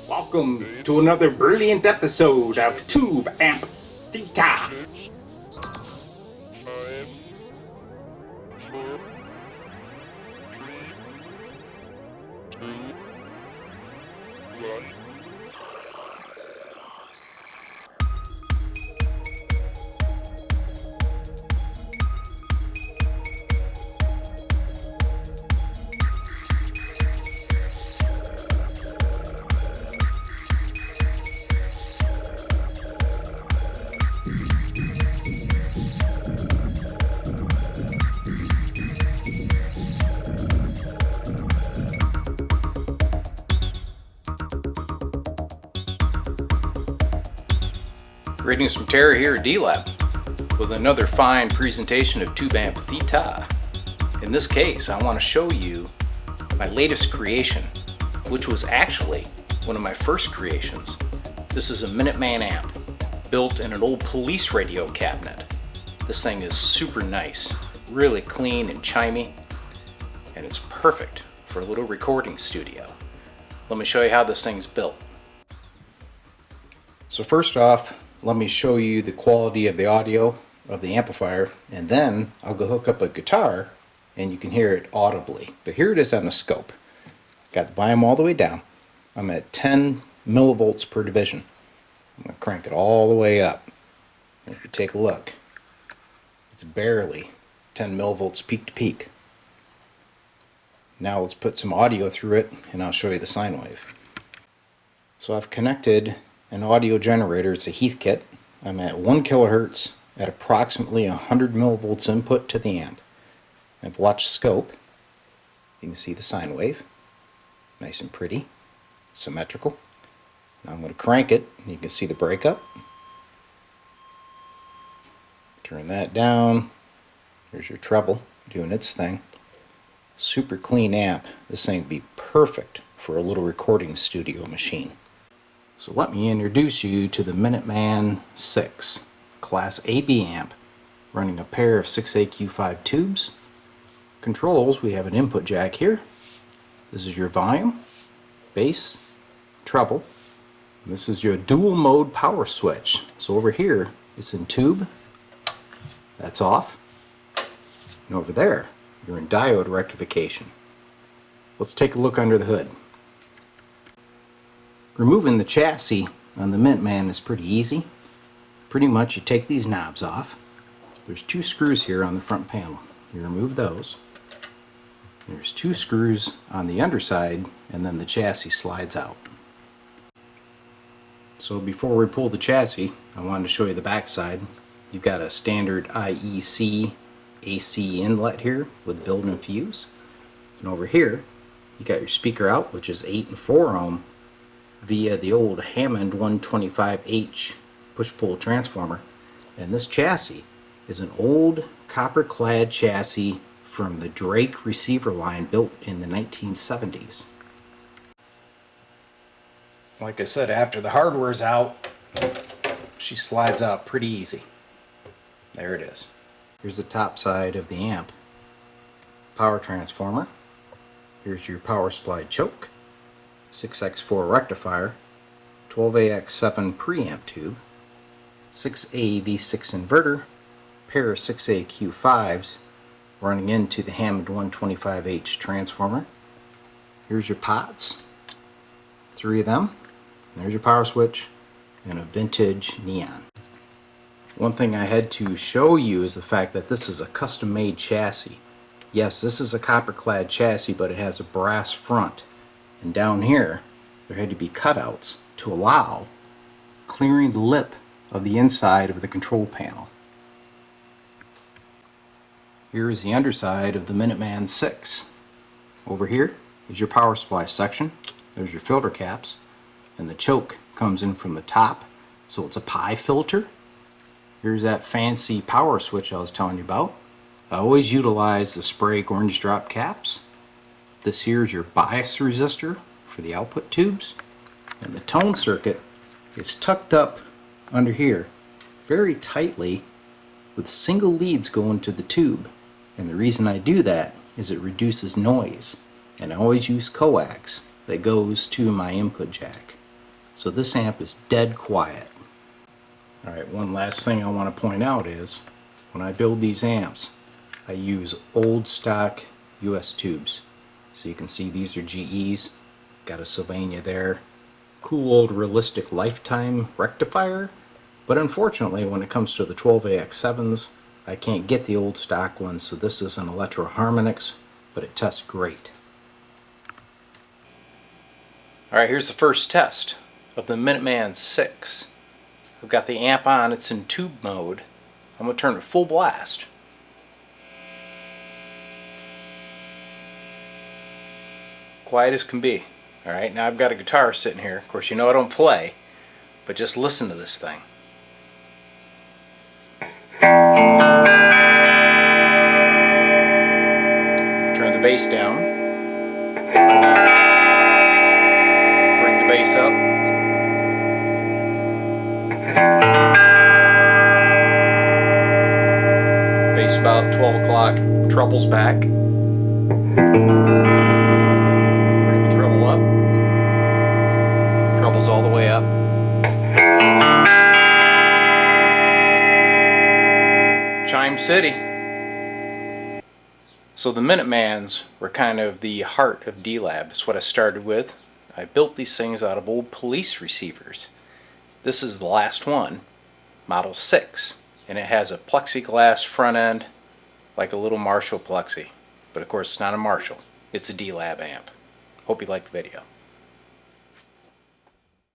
Welcome to another brilliant episode of Tube Amp Theta. Greetings from Terra here at D-Lab with another fine presentation of Tube Amp Theta. In this case, I want to show you my latest creation, which was actually one of my first creations. This is a Minuteman amp built in an old police radio cabinet. This thing is super nice, really clean and chimey, and it's perfect for a little recording studio. Let me show you how this thing's built. So first off, let me show you the quality of the audio of the amplifier, and then I'll go hook up a guitar and you can hear it audibly. But here it is on the scope. Got the volume all the way down. I'm at 10 millivolts per division. I'm going to crank it all the way up. And if you take a look, it's barely 10 millivolts peak to peak. Now let's put some audio through it and I'll show you the sine wave. So I've connected an audio generator. It's a Heathkit. I'm at 1 kilohertz at approximately 100 millivolts input to the amp. I've watched scope. You can see the sine wave. Nice and pretty. Symmetrical. Now I'm going to crank it and you can see the breakup. Turn that down. There's your treble doing its thing. Super clean amp. This thing would be perfect for a little recording studio machine. So let me introduce you to the Minuteman 6 Class AB amp running a pair of 6AQ5 tubes. Controls, we have an input jack here. This is your volume, bass, treble. And this is your dual mode power switch. So over here it's in tube, that's off. And over there you're in diode rectification. Let's take a look under the hood. Removing the chassis on the Minuteman is pretty easy. Pretty much you take these knobs off. There's 2 screws here on the front panel. You remove those. There's 2 screws on the underside and then the chassis slides out. So before we pull the chassis, I wanted to show you the back side. You've got a standard IEC AC inlet here with built-in fuse. And over here you got your speaker out, which is 8 and 4 ohm via the old Hammond 125H push-pull transformer. And this chassis is an old copper-clad chassis from the Drake receiver line built in the 1970s. Like I said, after the hardware's out, she slides out pretty easy. There it is. Here's the top side of the amp. Power transformer. Here's your power supply choke. 6x4 rectifier, 12AX7 preamp tube, 6A V6 inverter, pair of 6AQ5s running into the Hammond 125H transformer. Here's your pots, 3 of them. There's your power switch and a vintage neon. One thing I had to show you is the fact that this is a custom-made chassis. Yes, this is a copper-clad chassis, but it has a brass front. And down here, there had to be cutouts to allow clearing the lip of the inside of the control panel. Here is the underside of the Minuteman 6. Over here is your power supply section. There's your filter caps. And the choke comes in from the top, so it's a pie filter. Here's that fancy power switch I was telling you about. I always utilize the Sprague orange drop caps. This here is your bias resistor for the output tubes, and the tone circuit is tucked up under here very tightly with single leads going to the tube. And the reason I do that is it reduces noise, and I always use coax that goes to my input jack. So this amp is dead quiet. Alright, one last thing I want to point out is, when I build these amps, I use old stock US tubes. So you can see these are GEs, got a Sylvania there. Cool old realistic lifetime rectifier, but unfortunately when it comes to the 12AX7s, I can't get the old stock ones, so this is an Electro Harmonix, but it tests great. Alright, here's the first test of the Minuteman 6. I've got the amp on, it's in tube mode. I'm going to turn it full blast. Quiet as can be. Alright, now I've got a guitar sitting here. Of course, you know I don't play, but just listen to this thing. Turn the bass down. Bring the bass up. Bass about 12 o'clock, trebles back. Bring the treble up. Trebles all the way up. Chime City. So the Minutemans were kind of the heart of D-Lab. It's what I started with. I built these things out of old police receivers. This is the last one, Model 6. And it has a plexiglass front end, like a little Marshall plexi. But of course it's not a Marshall, it's a D-Lab amp. Hope you liked the video.